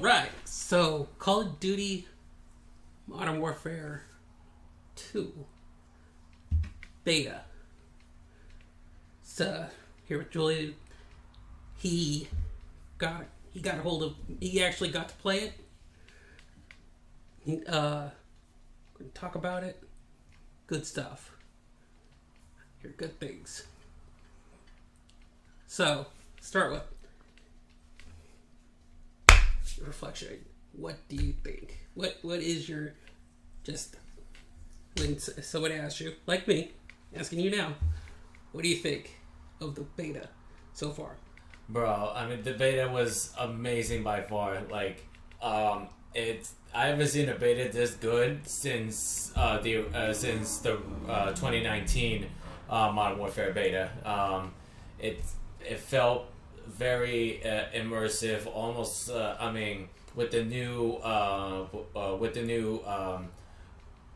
right. So, Call of Duty Modern Warfare 2 beta. So, here with Julian, he got a hold of, he actually got to play it. We're going to talk about it. Good stuff. Hear good things. So, start with your reflection. What do you think? What is your, just when someone asks you, like me, asking you now, what do you think of the beta so far? Bro, I mean, the beta was amazing by far. Like, I haven't seen a beta this good since the 2019 Modern Warfare beta. It felt very immersive, almost. I mean, with the new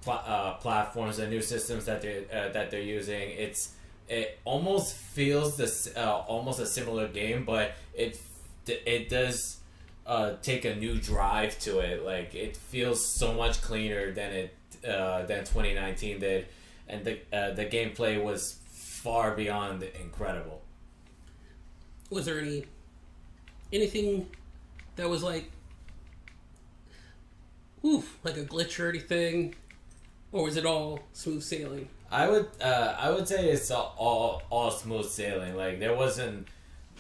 platforms and new systems that they're using, it almost feels almost a similar game, but it does take a new drive to it. Like, it feels so much cleaner than 2019 did, and the gameplay was far beyond incredible. Was there anything that was like a glitch or anything, or was it all smooth sailing? I would say it's all smooth sailing. Like, there wasn't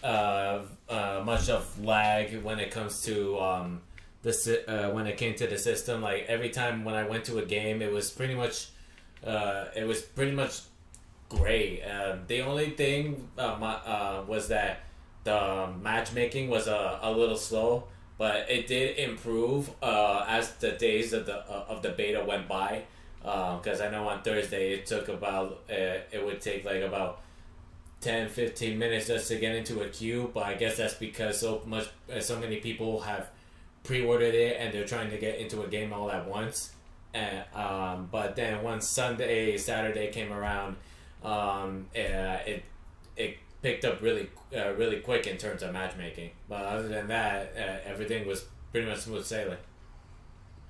much of lag when it comes to when it came to the system. Like, every time when I went to a game, it was pretty much great. The only thing was that the matchmaking was a little slow, but it did improve as the days of the beta went by. Because I know on Thursday it would take like about 10-15 minutes just to get into a queue, but I guess that's because so many people have pre-ordered it and they're trying to get into a game all at once. And but then once Saturday came around, it picked up really quick in terms of matchmaking. But other than that, everything was pretty much smooth sailing.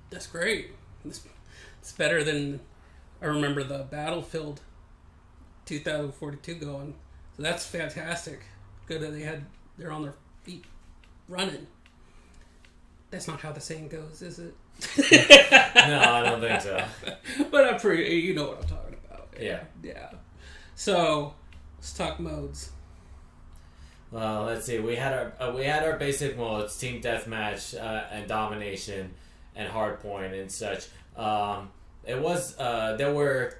That's great. It's better than I remember the Battlefield 2042 going. So that's fantastic. Good that they're on their feet running. That's not how the saying goes, is it? No, I don't think so. But you know what I'm talking about. Yeah. Yeah. So let's talk modes. Well, let's see. We had our basic modes: team deathmatch, and domination, and hardpoint and such. There were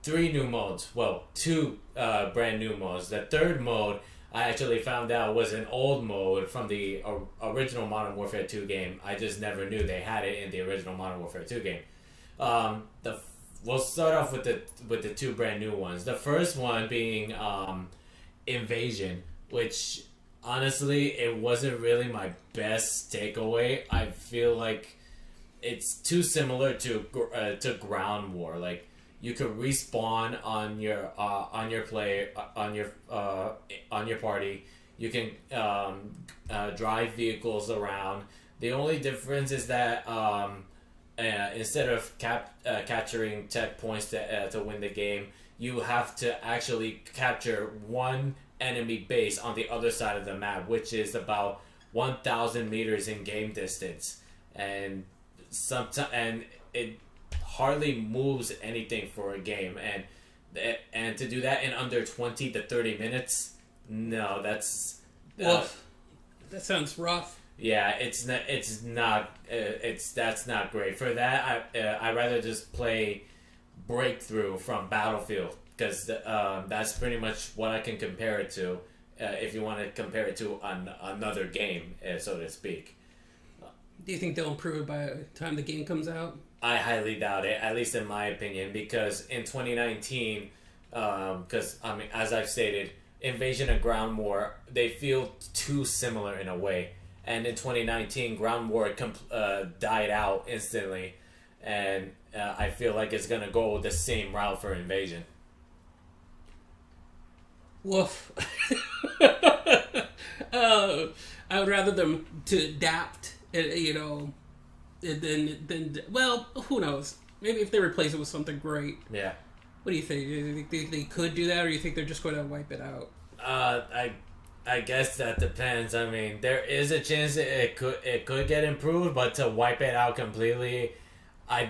3 new modes. Well, 2 brand new modes. The third mode I actually found out was an old mode from the original Modern Warfare 2 game. I just never knew they had it in the original Modern Warfare 2 game. We'll start off with the 2 brand new ones. The first one being Invasion, which honestly it wasn't really my best takeaway. I feel like it's too similar to Ground War. Like, you could respawn on your party. You can drive vehicles around. The only difference is that instead of capturing tech points to win the game, you have to actually capture one enemy base on the other side of the map, which is about 1,000 meters in game distance, and it hardly moves anything for a game, and to do that in under 20 to 30 minutes, no, that's that sounds rough. Yeah, that's not great. For that, I rather just play Breakthrough from Battlefield, because that's pretty much what I can compare it to, if you want to compare it to another game, so to speak. Do you think they'll improve it by the time the game comes out? I highly doubt it, at least in my opinion, because in 2019, because I mean, as I've stated, Invasion and Ground War, they feel too similar in a way. And in 2019, Ground War died out instantly, and I feel like it's gonna go the same route for Invasion. Woof. I would rather them to adapt then well, who knows? Maybe if they replace it with something great. Yeah. What do you think? Do you think they could do that, or do you think they're just going to wipe it out? I guess that depends. I mean, there is a chance that it could get improved, but to wipe it out completely, I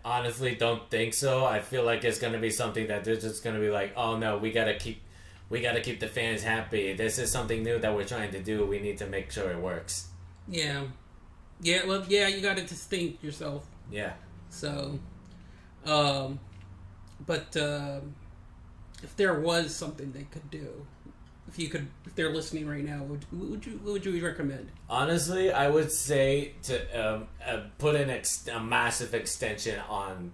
honestly don't think so. I feel like it's gonna be something that they're just gonna be like, oh no, we gotta keep the fans happy. This is something new that we're trying to do. We need to make sure it works. Yeah. Well, yeah, you got to distinct yourself. Yeah. So, but if there was something they could do, if they're listening right now, what would you recommend? Honestly, I would say to put in a massive extension on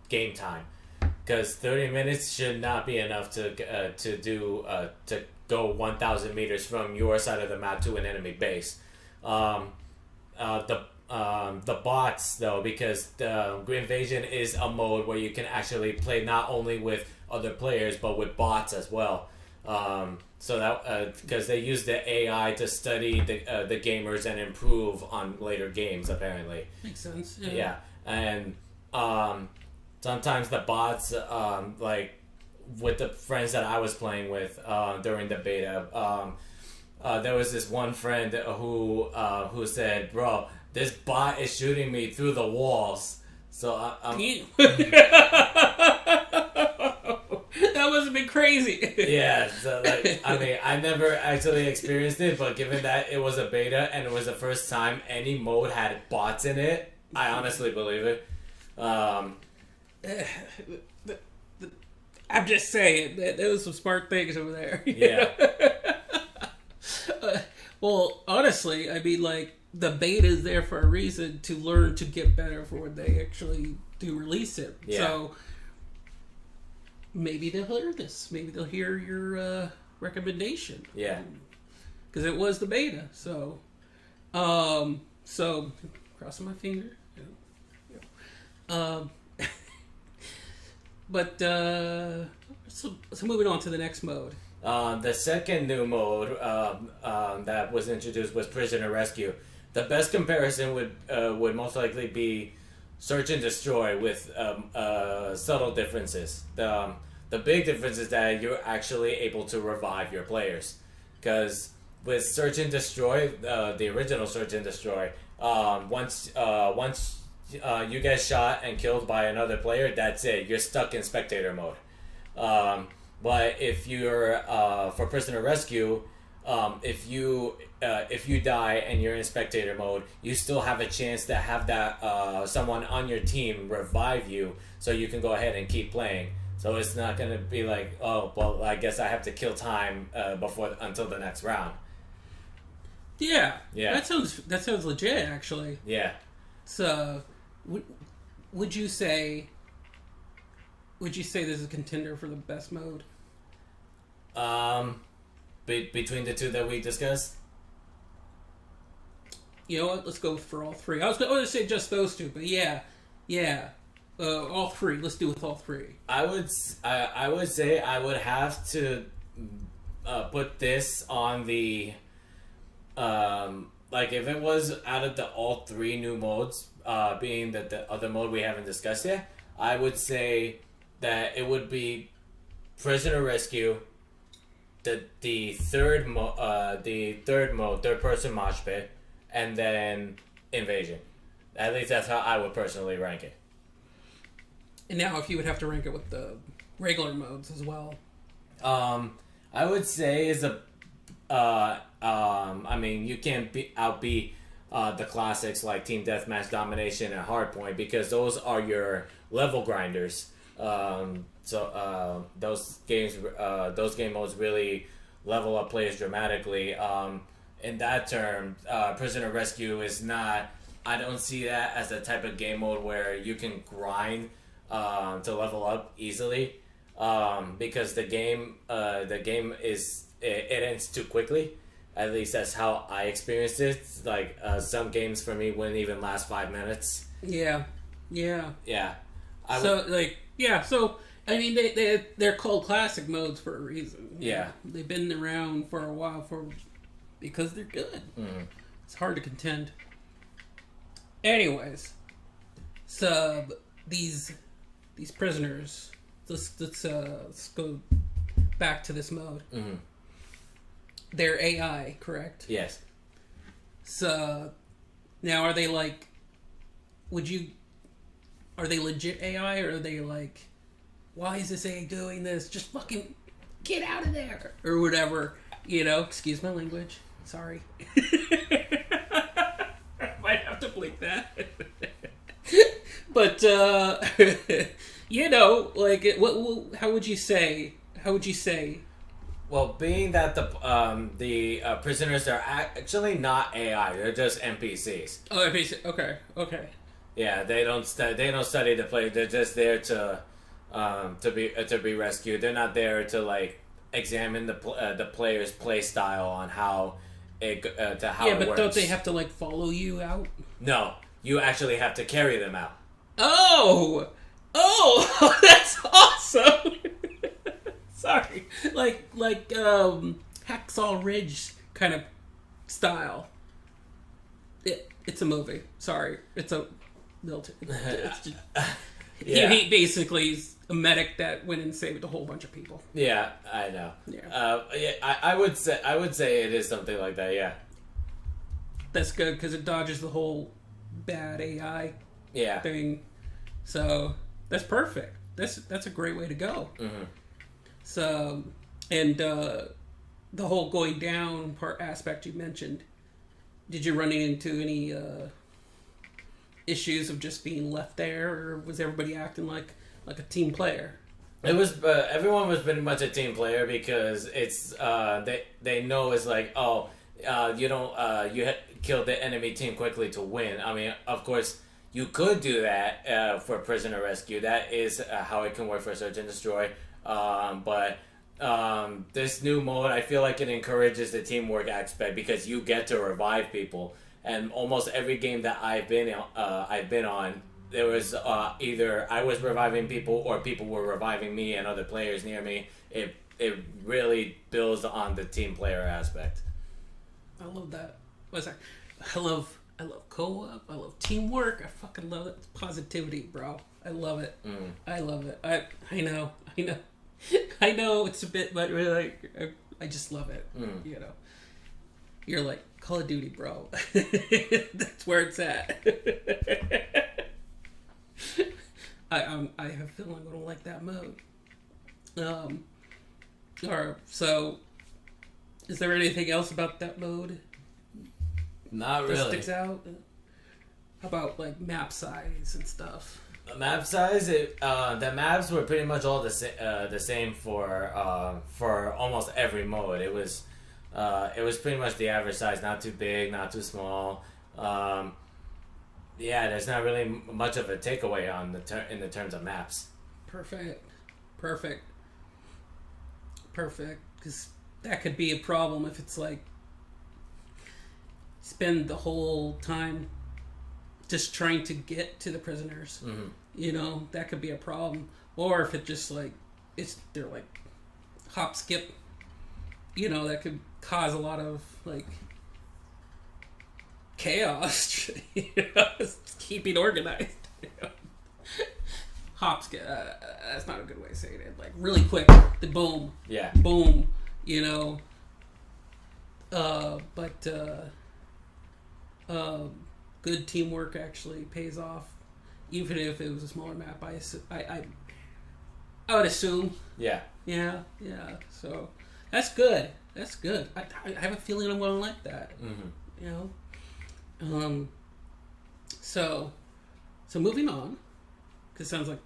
game time, because 30 minutes should not be enough to go 1,000 meters from your side of the map to an enemy base. The bots though, because the Invasion is a mode where you can actually play not only with other players but with bots as well. So that because they use the AI to study the gamers and improve on later games, apparently. Makes sense. Yeah, and sometimes the bots, like with the friends that I was playing with during the beta, there was this one friend who said, "Bro, this bot is shooting me through the walls." So that must have been crazy. Yeah, so like, I mean, I never actually experienced it, but given that it was a beta and it was the first time any mode had bots in it, I honestly believe it. I'm just saying that there was some smart things over there. Yeah. Well, honestly, I mean, like, the beta is there for a reason, to learn to get better for when they actually do release it. Yeah. So maybe they'll hear this. Maybe they'll hear your recommendation. Yeah. Because it was the beta. So crossing my finger. But so moving on to the next mode. The second new mode that was introduced was Prisoner Rescue. The best comparison would most likely be Search and Destroy with subtle differences. The big difference is that you're actually able to revive your players. Because with Search and Destroy, the original Search and Destroy, once you get shot and killed by another player, that's it. You're stuck in spectator mode. But if you're for Prisoner Rescue, if you die and you're in spectator mode, you still have a chance to have that someone on your team revive you, so you can go ahead and keep playing. So it's not gonna be like, oh well, I guess I have to kill time until the next round. Yeah. Yeah. That sounds legit, actually. Yeah. So, would you say this is a contender for the best mode? Between the two that we discussed? You know what? Let's go for all three. I was going to say just those two, but yeah. All three. Let's do with all three. I would say I would have to put this on the like if it was out of the all three new modes, being that the other mode we haven't discussed yet, I would say that it would be Prisoner Rescue, the third person mosh pit, and then Invasion. At least that's how I would personally rank it. And now, if you would have to rank it with the regular modes as well, I would say is I mean, you can't outbeat the classics like Team Deathmatch, Domination, and Hardpoint, because those are your level grinders. So those game modes really level up players dramatically. In that term, Prisoner Rescue is not. I don't see that as the type of game mode where you can grind to level up easily, because the game is it ends too quickly. At least that's how I experienced it. Like some games for me wouldn't even last 5 minutes. Yeah. So I mean, they're called classic modes for a reason. Yeah, they've been around for a while because they're good. Mm-hmm. It's hard to contend. Anyways, so these prisoners. Let's go back to this mode. Mm-hmm. They're AI, correct? Yes. So now are they like? Are they legit AI, or are they like? Why is this AI doing this? Just fucking get out of there, or whatever. Excuse my language. Sorry. Might have to bleep that. But how would you say? Well, being that the prisoners are actually not AI, they're just NPCs. Oh, NPC. Okay. Yeah, they don't study the play. They're just there to be rescued. They're not there to like examine the player's play style on how it it works. Don't they have to like follow you out? No, you actually have to carry them out. Oh, that's awesome. Sorry, like Hacksaw Ridge kind of style. It's a movie. Sorry, it's a military. He basically is a medic that went and saved a whole bunch of people. Yeah, I know. Yeah, I would say it is something like that. Yeah, that's good because it dodges the whole bad AI thing. So that's perfect. That's a great way to go. Mm-hmm. So, and the whole going down aspect you mentioned. Did you run into any issues of just being left there, or was everybody acting like a team player? It was everyone was pretty much a team player because it's they know it's like you don't you killed the enemy team quickly to win. I mean, of course you could do that for prisoner rescue. That is how it can work for search and destroy. But this new mode, I feel like it encourages the teamwork aspect because you get to revive people. And almost every game that I've been on, there was either I was reviving people or people were reviving me and other players near me. It really builds on the team player aspect. I love that. I love co-op. I love teamwork. I fucking love it. It's positivity, bro. I love it. I love it. I know. I know it's a bit, but really, I just love it. You're like Call of Duty, bro. That's where it's at. I have a feeling I'm gonna like that mode. Alright, so is there anything else about that mode? Not that really. Sticks out? How about like map size and stuff? Map size, the maps were pretty much all the same for almost every mode. It was pretty much the average size, not too big, not too small. There's not really much of a takeaway on in the terms of maps. Perfect. Because that could be a problem if it's like spend the whole time just trying to get to the prisoners. Mm-hmm. That could be a problem. Or if it just like they're like hop skip. That could cause a lot of like chaos. Keeping organized. Hop skip. That's not a good way of saying it. Like really quick, the boom. Yeah. Boom. Good teamwork actually pays off, even if it was a smaller map. I would assume. Yeah. Yeah. So that's good. I have a feeling I'm going to like that. Mm-hmm. So moving on, because it sounds like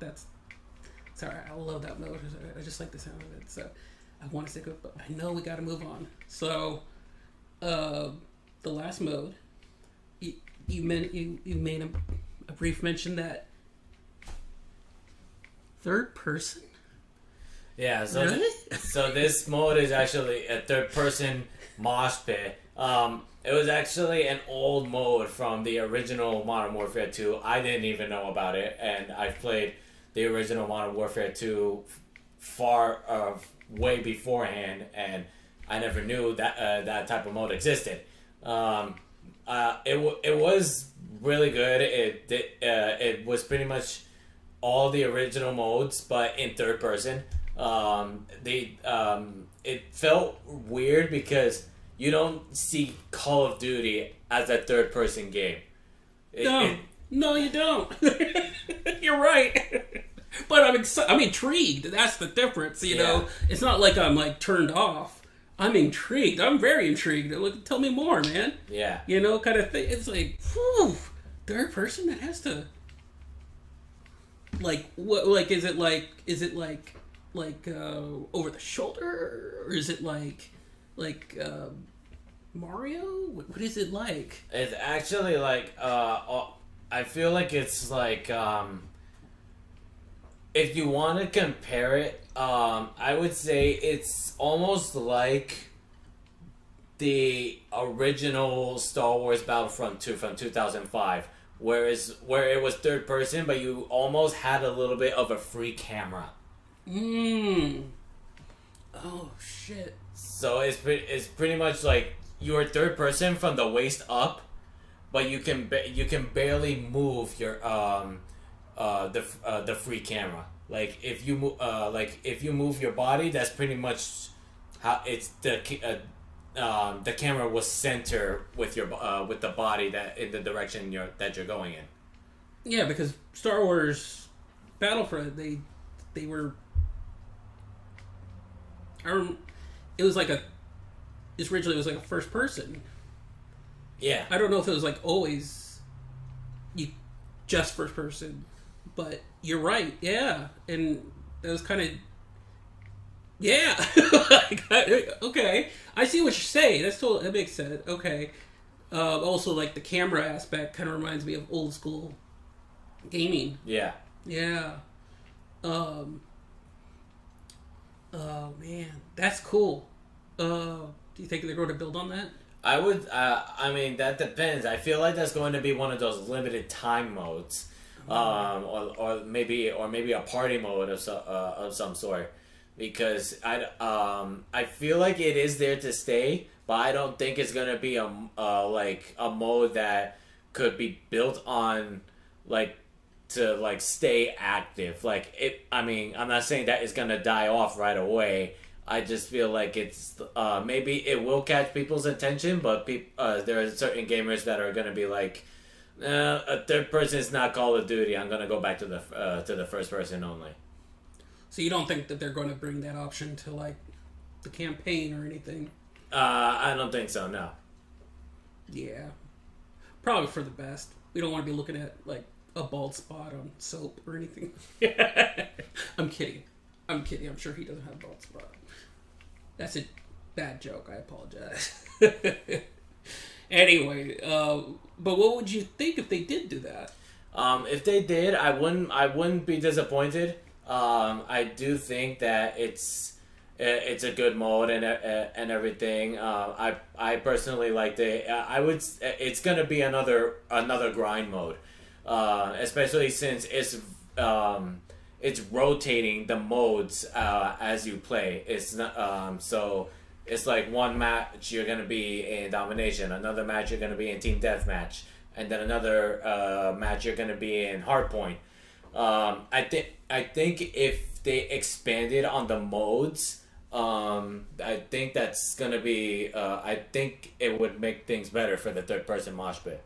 sorry, I love that mode. I just like the sound of it. So I want to stick with it, but I know we got to move on. So, the last mode, you made a brief mention that third person. Yeah, so really? So this mode is actually a third person mosh pit. It was actually an old mode from the original Modern Warfare 2. I didn't even know about it, and I've played the original Modern Warfare 2 way beforehand, and I never knew that that type of mode existed. It was really good. It was pretty much all the original modes, but in third person. It felt weird because you don't see Call of Duty as a third person game. No, you don't. You're right. But I'm intrigued. That's the difference. You know, it's not like I'm like turned off. I'm intrigued. I'm very intrigued. Look, tell me more, man. Yeah. You know, kind of thing. It's like, whew, third person that has to. Like what? Like is it like over the shoulder, or is it like Mario? What is it like? It's actually like I feel like it's like if you want to compare it, I would say it's almost like the original Star Wars Battlefront 2 from 2005, where it was third person, but you almost had a little bit of a free camera. Oh shit. So it's pretty much like you're third person from the waist up, but you can barely move your the free camera. Like if you move your body, that's pretty much how it's the camera will center with the body that in the direction that you're going in. Yeah, because Star Wars Battlefront, they were. It was like originally it was like a first person. Yeah. I don't know if it was like always just first person, but you're right. Yeah, and it was kind of okay. I see what you're saying. That makes sense. Okay. Also, like the camera aspect kind of reminds me of old school gaming. Yeah. Yeah. Oh man, that's cool. Do you think they're going to build on that? I would. I mean, that depends. I feel like that's going to be one of those limited time modes, or maybe a party mode of some sort, because I feel like it is there to stay, but I don't think it's gonna be a mode that could be built on to stay active. I mean, I'm not saying that it's gonna die off right away. I just feel like it's maybe it will catch people's attention, but there are certain gamers that are gonna be like, a third person is not Call of Duty. I'm gonna go back to the first person only. So you don't think that they're going to bring that option to like the campaign or anything? I don't think so. No. Yeah, probably for the best. We don't want to be looking at like a bald spot on soap or anything. I'm kidding. I'm sure he doesn't have a bald spot. That's a bad joke. I apologize. Anyway, but what would you think if they did do that? If they did, I wouldn't be disappointed. I do think that it's a good mode and everything. I personally liked it. It's gonna be another grind mode, especially since it's rotating the modes as you play. It's not so. It's like one match you're gonna be in domination, another match you're gonna be in team deathmatch, and then another match you're gonna be in hardpoint. I think if they expanded on the modes, I think that's gonna be. I think it would make things better for the third person mosh pit.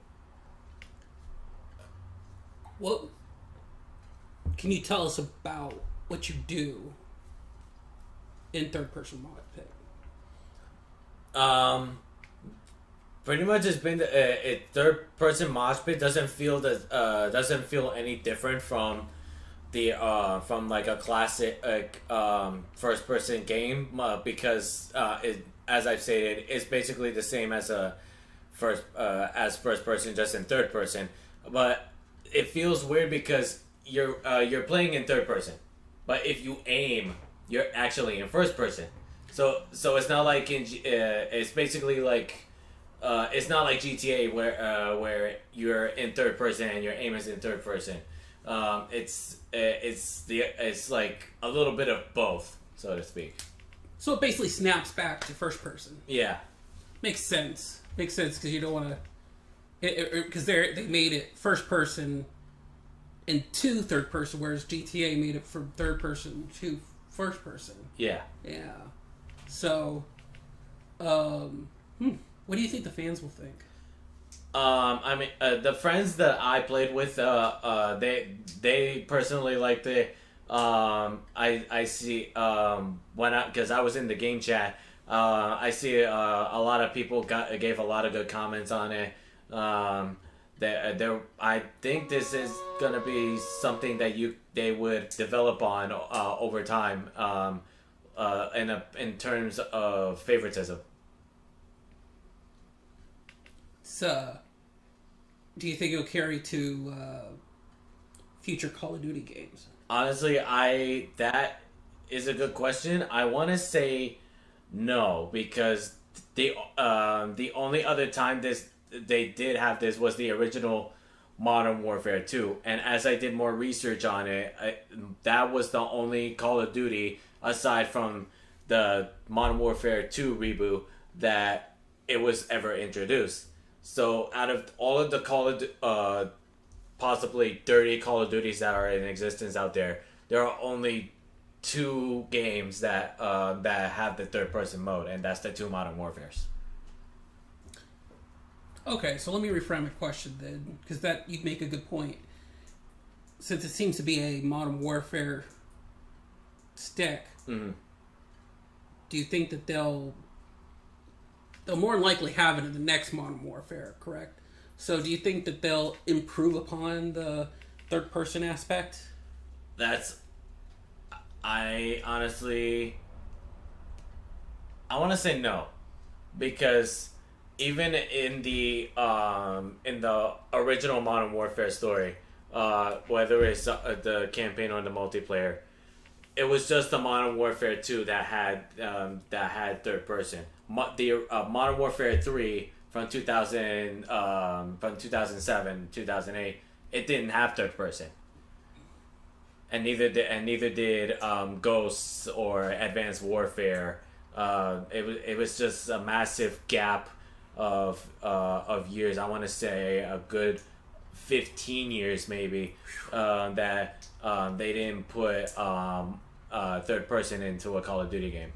What can you tell us about what you do in third person mosh pit? Pretty much it's been a third person mosh pit doesn't feel any different from the from like a classic first person game because as I've stated, it's basically the same as first person, just in third person, but it feels weird because you're playing in third person, but if you aim, you're actually in first person. So it's not like it's basically like it's not like GTA where you're in third person and your aim is in third person. It's like a little bit of both, so to speak. So it basically snaps back to first person. Yeah, makes sense because you don't want to Because they made it first person and to third person, whereas GTA made it from third person to first person. Yeah. Yeah. So, what do you think the fans will think? I mean, the friends that I played with, they personally liked it. I see because I was in the game chat. I see a lot of people gave a lot of good comments on it. I think this is gonna be something that they would develop on over time. In terms of favoritism. So, do you think it'll carry to future Call of Duty games? Honestly, that is a good question. I want to say no, because the only other time they did have this was the original Modern Warfare 2, and as I did more research on it, that was the only Call of Duty aside from the Modern Warfare 2 reboot that it was ever introduced. So out of all of the possibly 30 Call of Duties that are in existence out there are only 2 games that have the third person mode, and that's the 2 Modern Warfares. Okay, so let me reframe my question then, because that you'd make a good point. Since it seems to be a Modern Warfare stick, mm-hmm. Do you think that they'll more than likely have it in the next Modern Warfare, correct? So do you think that they'll improve upon the third person aspect? I honestly, I want to say no, because even in the original Modern Warfare story, whether it's the campaign or the multiplayer, it was just the Modern Warfare 2 that had third person. The Modern Warfare 3 from 2007 2008, it didn't have third person, and neither did Ghosts or Advanced Warfare. It was just a massive gap of years. I want to say a good 15 years maybe that they didn't put third person into a Call of Duty game.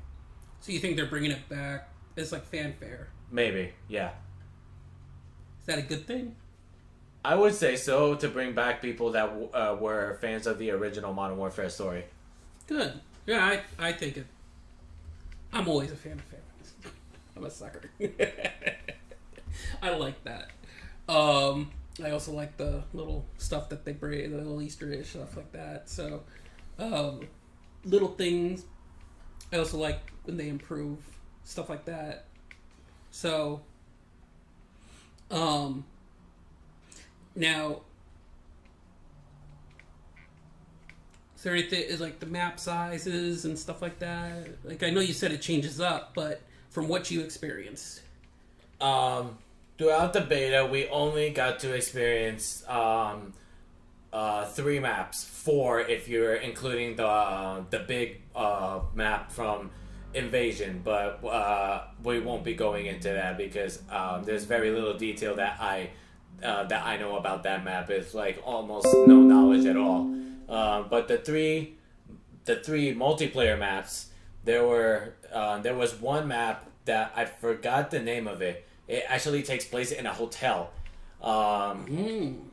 So you think they're bringing it back as like fanfare? Maybe, yeah. Is that a good thing? I would say so, to bring back people that were fans of the original Modern Warfare story. Good. Yeah, I take it. I'm always a fan of fans. I'm a sucker. I like that. I also like the little stuff that they bring, the little Easter egg stuff like that. So, little things. I also like when they improve stuff like that. So, now, is there anything, is like the map sizes and stuff like that? Like, I know you said it changes up, but from what you experienced. Throughout the beta, we only got to experience 3 maps, 4 if you're including the big map from Invasion, but we won't be going into that because there's very little detail that I know about that map. It's like almost no knowledge at all. But the three multiplayer maps, there was one map that I forgot the name of it. It actually takes place in a hotel. And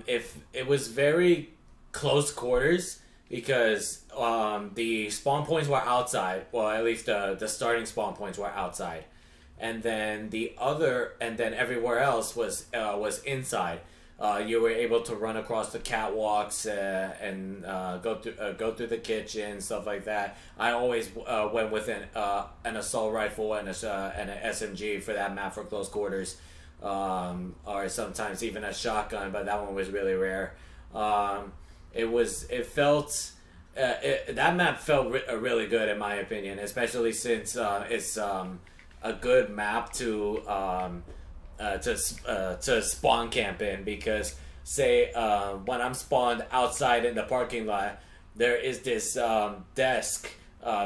if it was very close quarters because the spawn points were outside. Well, at least the starting spawn points were outside, and then everywhere else was inside. You were able to run across the catwalks and go through the kitchen, stuff like that. I always went with an assault rifle and an SMG for that map for close quarters, or sometimes even a shotgun, but that one was really rare. That map felt really good in my opinion, especially since it's a good map to spawn camp in, because say when I'm spawned outside in the parking lot, there is this desk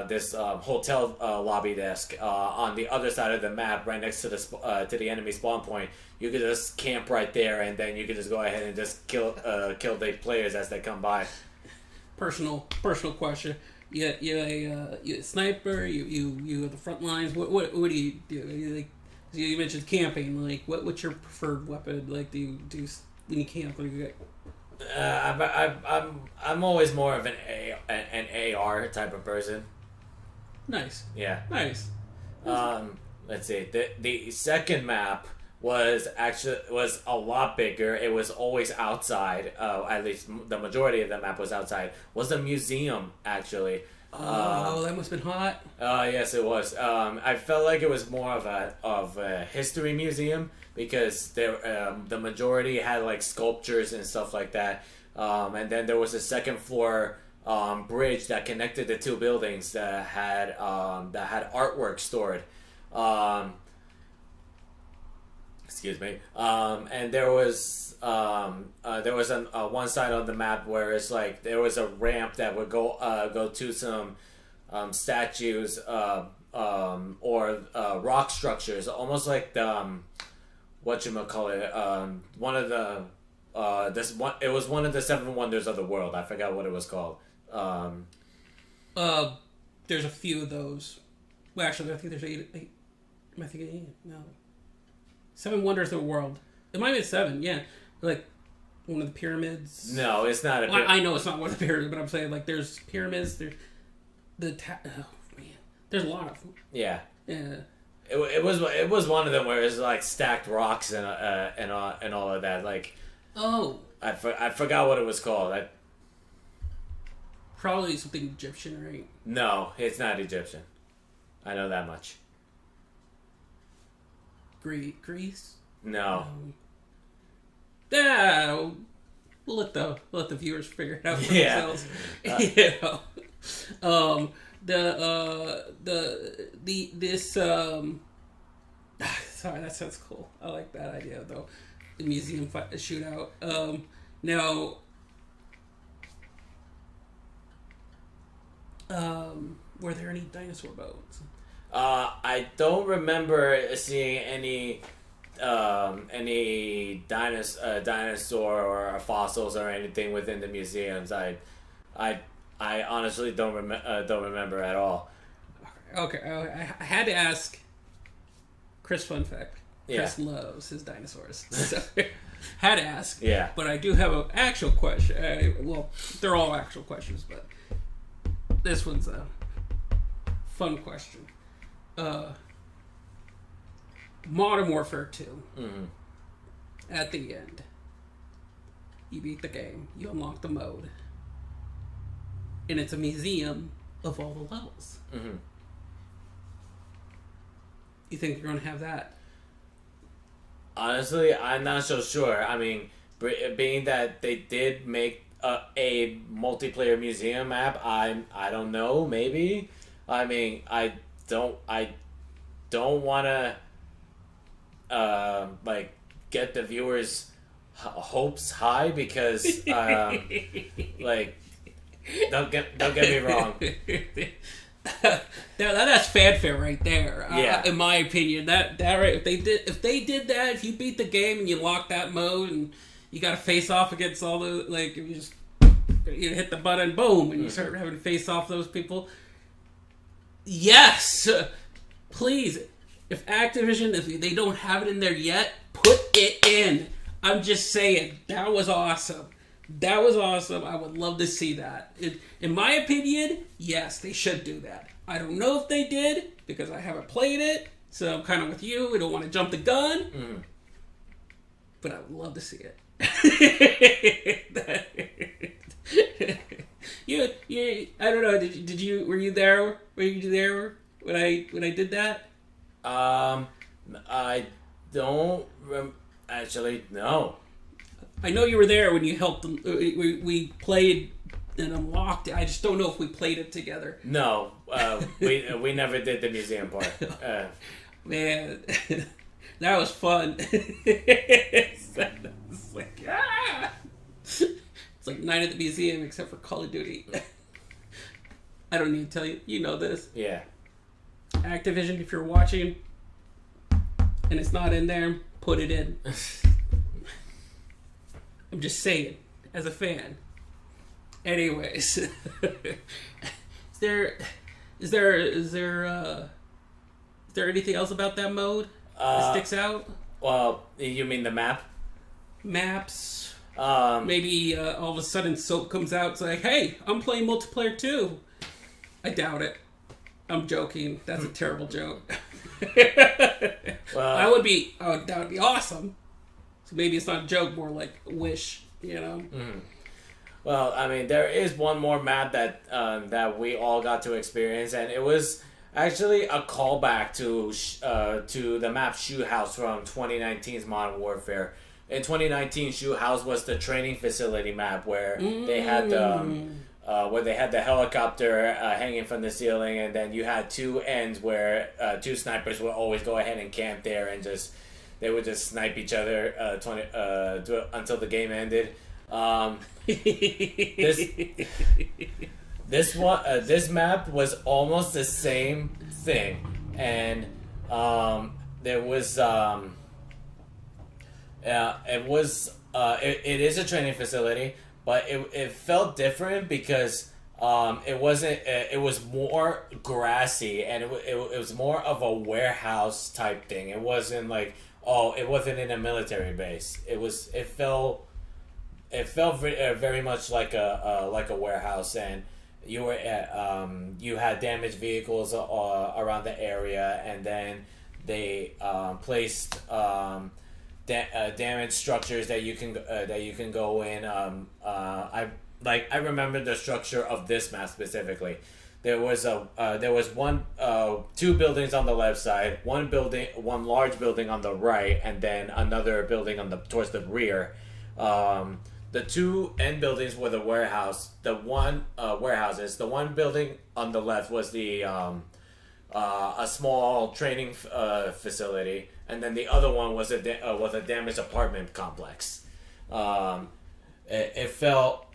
this hotel lobby desk on the other side of the map, right next to the enemy spawn point. You could just camp right there, and then you could just go ahead and just kill the players as they come by. Personal question. You a sniper. You at the front lines. What do you do? You mentioned camping. Like what's your preferred weapon? Like do you when you camp? I'm always more of an AR type of person. Nice. Yeah. Nice. Let's see. The second map was a lot bigger. It was always outside. At least the majority of the map was outside. Was a museum actually. That must have been hot. Yes, it was. I felt like it was more of a history museum because the majority had like sculptures and stuff like that. And then there was a second floor bridge that connected the two buildings that had artwork stored. Excuse me. And there was one side on the map where it's like there was a ramp that would go to some statues or rock structures, almost like the whatchamacallit, one of the it was one of the seven wonders of the world. I forgot what it was called. There's a few of those. Well, actually, I think there's eight. Am I thinking eight? No. Seven wonders of the world. It might be seven, yeah. Like one of the pyramids. No, it's not a pyramid. I know it's not one of the pyramids, but I'm saying like there's pyramids. There's oh man, there's a lot of them. Yeah. Yeah. It was one of them where it's like stacked rocks and all of that. Like, oh, I forgot what it was called. Probably something Egyptian, right? No, it's not Egyptian. I know that much. Greece? No. Yeah, we'll let the viewers figure it out for themselves. Sorry, that sounds cool. I like that idea though. The museum shootout. Now, were there any dinosaur bones? I don't remember seeing any dinosaur or fossils or anything within the museums. I honestly don't remember at all. Okay, I had to ask. Chris, fun fact. Chris loves his dinosaurs. So, had to ask. Yeah. But I do have an actual question. Well, they're all actual questions, but this one's a fun question. Modern Warfare 2. Mm-hmm. At the end, you beat the game. You unlock the mode. And it's a museum of all the levels. Mm-hmm. You think you're going to have that? Honestly, I'm not so sure. I mean, being that they did make a multiplayer museum map, I don't know. Maybe. I mean, I don't want to like get the viewers' hopes high because like don't get me wrong. That's fanfare right there. Yeah. In my opinion, that right. If they did that, if you beat the game and you lock that mode and you got to face off against all the if you just hit the button, boom, and you start having to face off those people. Yes, please. If Activision, if they don't have it in there yet, put it in. I'm just saying that was awesome. That was awesome. I would love to see that. In my opinion, yes, they should do that. I don't know if they did because I haven't played it, so I'm kind of with you. We don't want to jump the gun, but I would love to see it. I don't know. Did you? Were you there? Were you there when I did that? I don't actually. No. I know you were there when you helped them. We played and unlocked it. I just don't know if we played it together. No, we never did the museum part. Man, that was fun. It's like, it's like Night at the Museum except for Call of Duty. I don't need to tell you. You know this. Yeah. Activision, if you're watching and it's not in there, put it in. I'm just saying, as a fan. Anyways, is there anything else about that mode that sticks out? Well, you mean the map? Maps. Maybe all of a sudden Soap comes out. It's like, hey, I'm playing multiplayer too. I doubt it. I'm joking. That's a terrible joke. Well, that would be awesome. So maybe it's not a joke, more like a wish, you know? Mm-hmm. Well, I mean, there is one more map that we all got to experience, and it was actually a callback to the map Shoe House from 2019's Modern Warfare. In 2019, Shoe House was the training facility map where they had the helicopter hanging from the ceiling, and then you had two ends where two snipers would always go ahead and camp there, and they would just snipe each other until the game ended. This map was almost the same thing, and it is a training facility, but it felt different because it was more grassy, and it was more of a warehouse type thing. It wasn't like, it wasn't in a military base. It felt very much like a warehouse, and you had damaged vehicles around the area, and then they placed damaged structures that you can go in. I remember the structure of this map specifically. There was two buildings on the left side, one large building on the right, and then another building towards the rear. The two end buildings were the warehouse. The one warehouses. The one building on the left was a small training facility, and then the other one was a damaged apartment complex. It felt,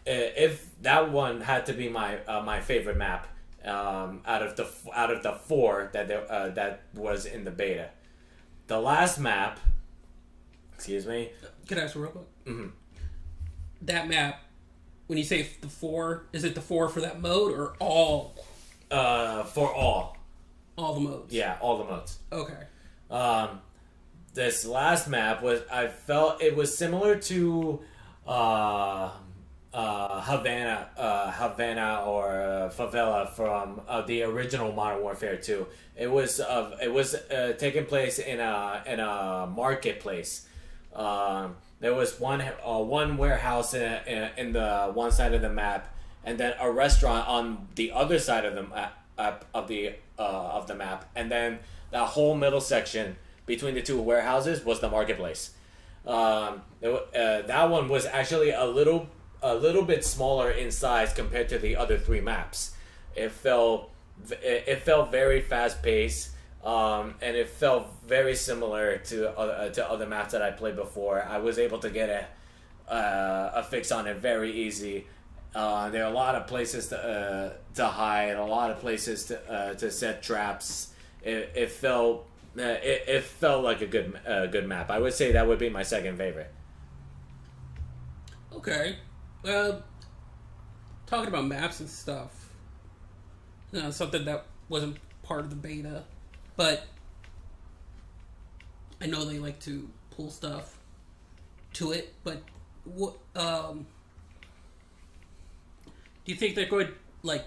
if that one had to be my favorite map out of the four that was in the beta. The last map. Excuse me. Can I ask real quick? Mm-hmm. That map, when you say the 4, is it the 4 for that mode or all? For all. All the modes? Yeah, all the modes. Okay. This last map I felt it was similar to Havana or Favela from the original Modern Warfare 2. It was taking place in a marketplace. There was one warehouse in the one side of the map, and then a restaurant on the other side of the map, and then that whole middle section between the two warehouses was the marketplace. That one was actually a little bit smaller in size compared to the other three maps. It felt very fast paced. And it felt very similar to other maps that I played before. I was able to get a fix on it very easy. There are a lot of places to hide, a lot of places to set traps. It felt like a good map. I would say that would be my second favorite. Okay, talking about maps and stuff, something that wasn't part of the beta. But I know they like to pull stuff to it. But what do you think they're going to,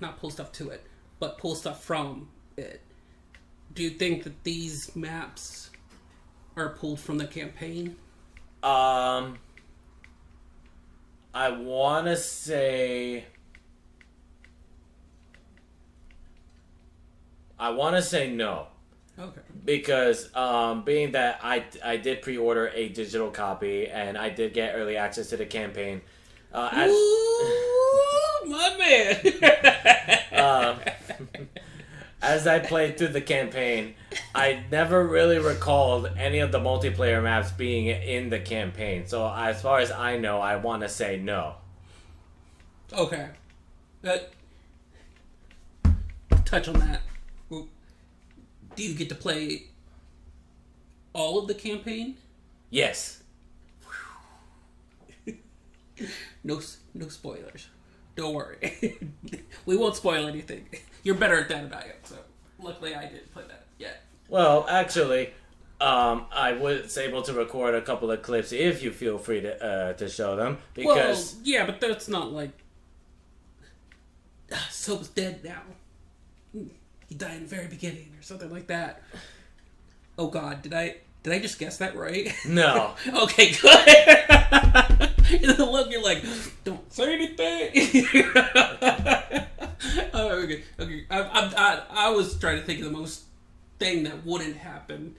not pull stuff to it, but pull stuff from it? Do you think that these maps are pulled from the campaign? I want to say no. Okay. Because being that I did pre-order a digital copy, and I did get early access to the campaign. Ooh, my man! As I played through the campaign, I never really recalled any of the multiplayer maps being in the campaign. So as far as I know, I want to say no. Okay. Uh, touch on that. Do you get to play all of the campaign? Yes. No spoilers. Don't worry. We won't spoil anything. You're better at that than I am, so luckily I didn't play that yet. Well, actually, I was able to record a couple of clips if you feel free to show them. Because yeah, but that's not like Soap's dead now. He died in the very beginning or something like that. Oh God, did I just guess that right? No. Okay, good. And the look, you're like, don't say anything. Oh, okay. I was trying to think of the most thing that wouldn't happen,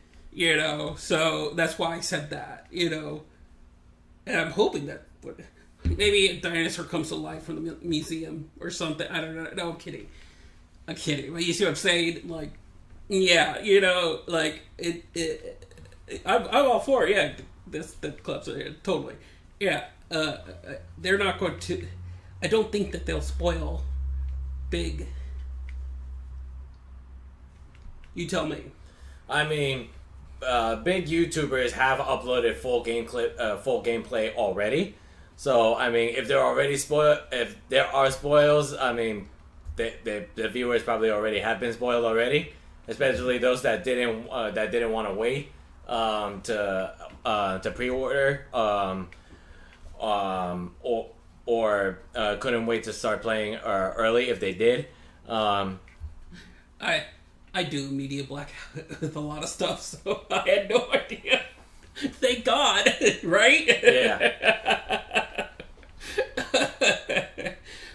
so that's why I said that, and I'm hoping that maybe a dinosaur comes to life from the museum or something. I don't know. No, I'm kidding. But you see what I'm saying? Like, yeah, like I'm all for it. Yeah, the clubs are here, totally. Yeah, they're not going to. I don't think that they'll spoil big. You tell me. I mean, big YouTubers have uploaded full gameplay already. So I mean, if there are spoils, I mean, the viewers probably already have been spoiled already. Especially those that didn't want to wait to pre-order or couldn't wait to start playing early if they did. I do media blackout with a lot of stuff, so I had no idea. Thank God, right? Yeah.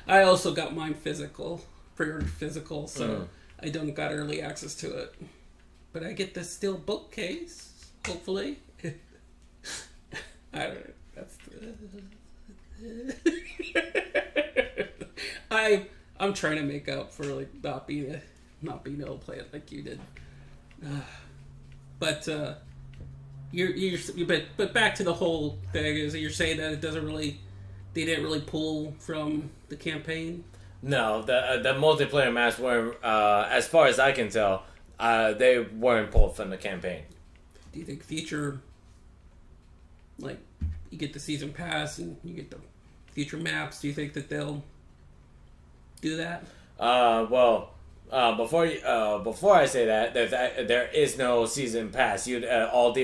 I also got mine pre-ordered physical, so I don't got early access to it. But I get the steel bookcase, hopefully. I don't know. I'm trying to make up for like not being able to play it like you did. But but back to the whole thing is that you're saying that they didn't really pull from the campaign. No, the multiplayer maps weren't, as far as I can tell, they weren't pulled from the campaign. Do you think future, like, you get the season pass and you get the future maps, do you think that they'll do that? Well, before I say that, there is no season pass. All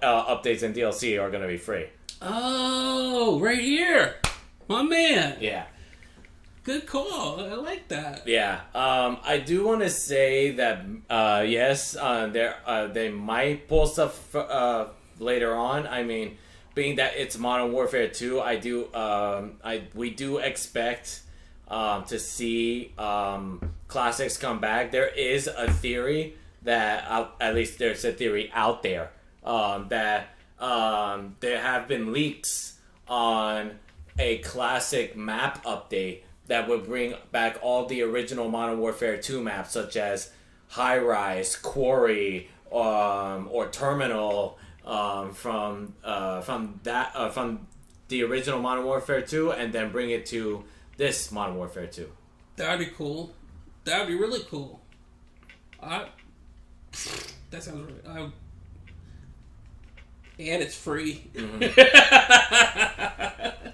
updates and DLC are going to be free. Oh, right here, my man. Yeah. Good call. I like that. Yeah. I do want to say that yes, they might pull stuff later on. I mean, being that it's Modern Warfare 2, we do expect to see classics come back. There is a theory that at least there's a theory out there that there have been leaks on a classic map update that would bring back all the original Modern Warfare 2 maps, such as High Rise, Quarry, or Terminal, from the original Modern Warfare 2, and then bring it to this Modern Warfare 2. That'd be cool. That'd be really cool. That sounds really. And it's free. Mm-hmm.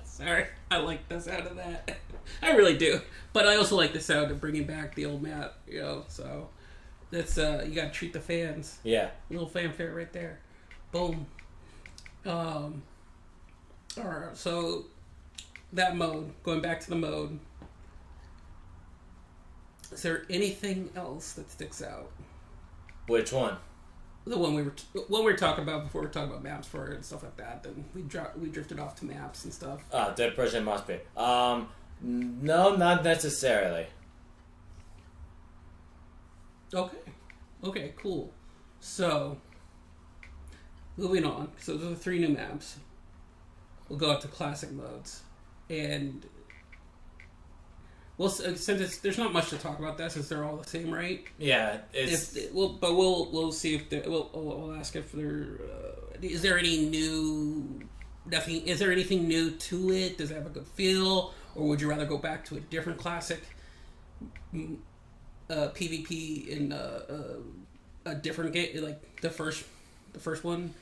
Sorry, I like the sound of that. I really do, but I also like the sound of bringing back the old map. So that's you gotta treat the fans. Yeah, a little fanfare right there. Boom. All right. So that mode. Going back to the mode. Is there anything else that sticks out? Which one? The one we were talking about before. We were talking about maps for it and stuff like that. Then we drifted off to maps and stuff. Dead person must be. No, not necessarily. Okay, cool. So, moving on. So those are 3 new maps. We'll go up to classic modes, and since there's not much to talk about that since they're all the same, right? Yeah, we'll see if we'll ask if there is there any new. Nothing. Is there anything new to it? Does it have a good feel? or would you rather go back to a different classic PvP in a different game, like the first one,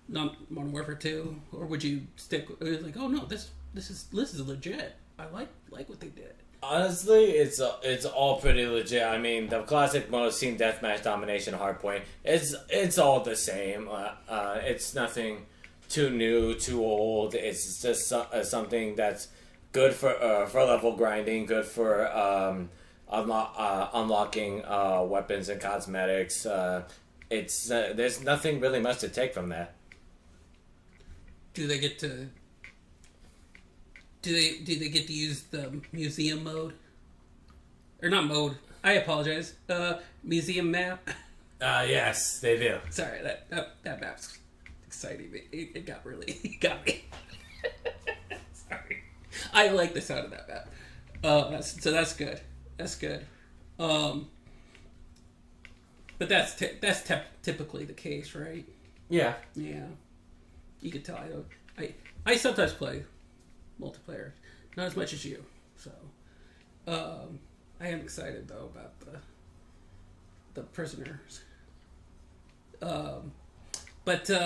not Modern Warfare 2, or would you stick like, oh no, this is legit. I like what they did. Honestly, it's all pretty legit. I mean, the classic mode, team deathmatch, domination, hardpoint, it's all the same. It's nothing too new, too old. It's just something that's good for level grinding, good for unlocking weapons and cosmetics. It's there's nothing really much to take from that. Do they get to? Do they get to use the museum mode? Or not mode? I apologize. Museum map. Yes, they do. Sorry, that map's exciting. It got me. Sorry. I like the sound of that map. That's good. That's good. But that's typically the case, right? Yeah. Yeah. You could tell I sometimes play multiplayer, not as much as you. So, I am excited though about the prisoners. But this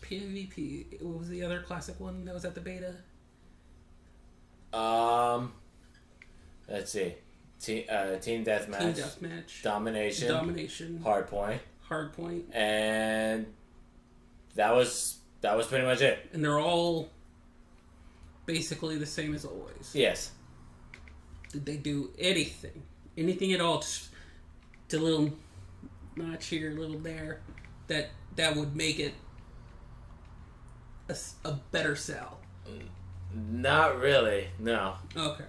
PvP. What was the other classic one that was at the beta? Let's see. Team deathmatch. Domination. Hardpoint. And that was pretty much it. And they're all basically the same as always. Yes. Did they do anything? Anything at all? Just a little notch here, a little there, that would make it a better sell? Not really, no. Okay.